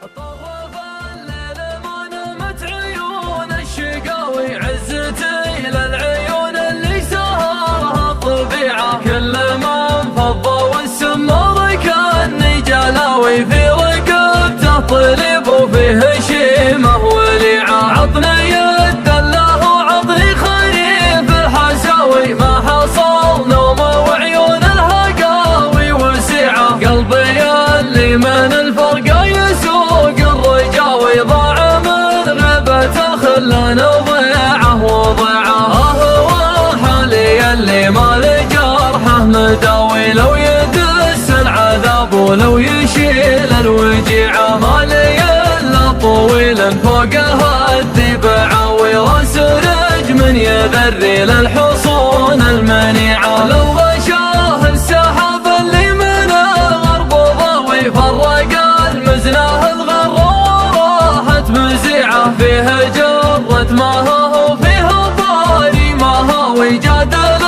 طرف الليل منمت عيون الشقاوي عزتي للعيون اللي سهرها الطبيعة، كل من فضى والسمر كاني جلاوي في رقبته طلب وفيه شيمة وليعة، عطني يد الله وعطني خريف الحساوي ما حصل نوم وعيون الهقاوي وسيعة، قلبي اللي من الفرقة يسوق الرجاوي ضاع من غيبة الخلان ضيعه وضيعه، هو حالي اللي ما لجرحه مداوي، لو يدس العذاب ولو يشيل الوجيعة، ما لي الا طويل فوقها الدبعة وراس رج من يذري للحصون المنيعة، لو غشاه السحاب اللي من الغرب ضوي فرق المزناه الغر وراحت مزيعة، فيه جرة ما هو فيه طاري ما هو وجادل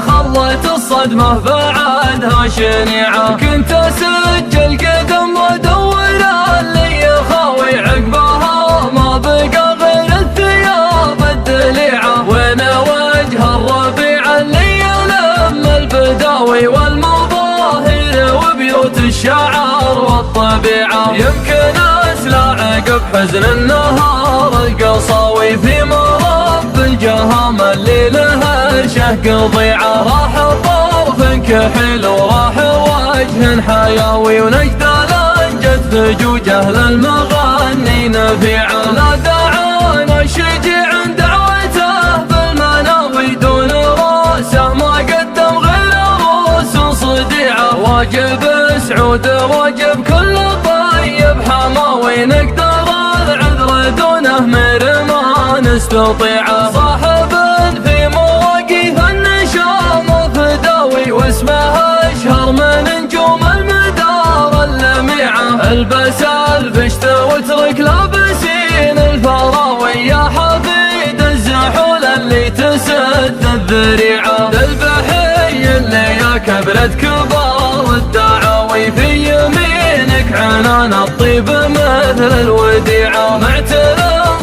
خلت الصدمة بعدها شنيعة، كنت اسجل قدم وادور اللي يخاوي عقبها ما بقى غير الثياب الدليعة، وين وجه الربيع اللي يلم البداوي والمظاهر وبيوت الشعر والطبيعة، يمكن اسلع عقب حزن النهار القصاوي في مرب الجهام اللي لها شهق ضيعة، راح طرف كحل وراح وجه حياوي ونجد لنجت فجوجه للمغني نفيعة، لا دعانا شجيع دعوته بالمناوي دون راسه ما قدم غير روس صديعة، واجب سعود واجب كل طيب حماوي نقدر العذر دونه مر ما نستطيعه، صاحب في مواقف النشام فداوي واسمه اشهر من نجوم المدار اللميعة، البس الفشت واترك لابسين الفراوي يا حفيد الزحول اللي تسد الذريعة، للبحي اللي يا كبرت كبار الدعاوي في يمينك عنان الطيب مثل الوديعة، معتل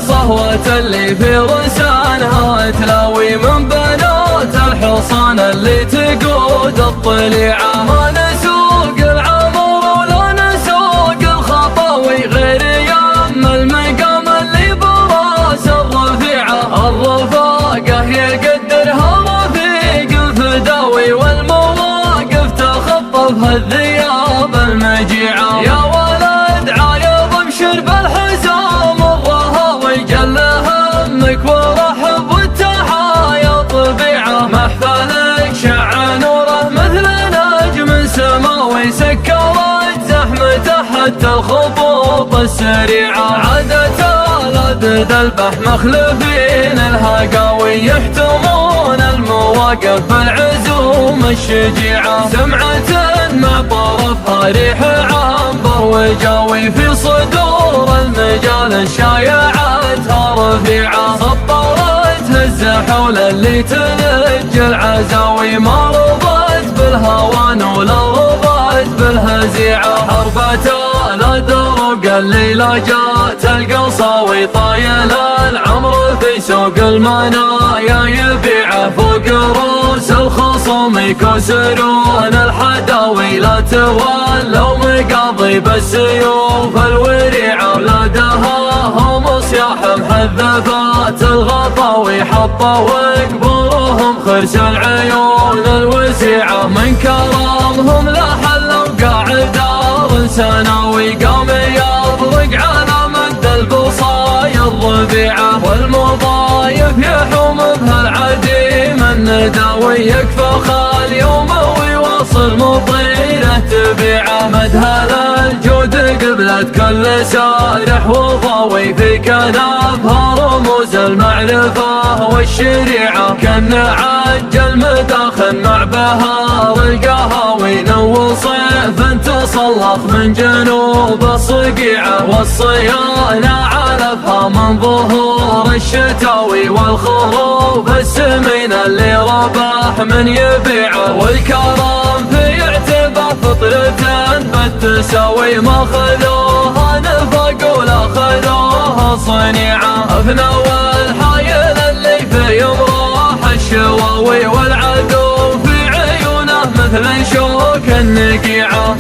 صهوة اللي في رسانها تلاوي من بنات الحصان اللي تقود الطليعة، ما نسوق العمر ولا نسوق الخطاوي غير يم المقام اللي براس الرفيعة، الرفاقة يقدرها رفيق الفداوي والمواقف تخطفها الذياب المجيعة، يا ولد عايض ابشر بالحزام الرهاوي جل همك ورحب والتحايا طبيعة، محفلك شع نوره مثل نجم سماوي سكرت زحمته حتى الخطوط السريعة، عادة لدد البح مخلفين الهقاوي يحتمون المواقف بالعزوم الشجيعة، سمعة مع طرفها ريح عنبر وجاوي في صدور المجال الشايعاتها رفيعة، سطرتها الزحول اللي تلج العزاوي ما رضت بالهوان ولا رضت بالهزيعة، حربة لا دروق الليلة جات القصاوي طايل العمر في سوق المنايا يبيع فوق روس الخصوم يكسرون الحداوي، لا تولوا مقاضي بالسيوف الوريعة، ولادها هم صياح محذفات الغطاوي حطوا وقبورهم خرس العيون الوسيعة، من كرامهم لا حلوا قاعد دار سناوي قام يضرق على مد البصايا الربيعة، والمضايف يحوم بها العديم النداوي يكفى خال يوم ويوصل مطيره تبيعه، مدهل الجود قبلت كل سارح وضاوي في كنافها رموز المعرفة والشريعة، كان عجل مداخل مع بهار القهاوي نول صيف تصلخ من جنوب الصقيعة، والصيانة علفها من ظهور الشتاوي، والخروف السمين اللي رباح من يبيعه، والكرم في اعتبار فطرة بالتساوي ما خذوها نفق منيعة، افنى والحايل اللي في يمراح الشواوي، والعدو في عيونه مثل شوك النقيعة.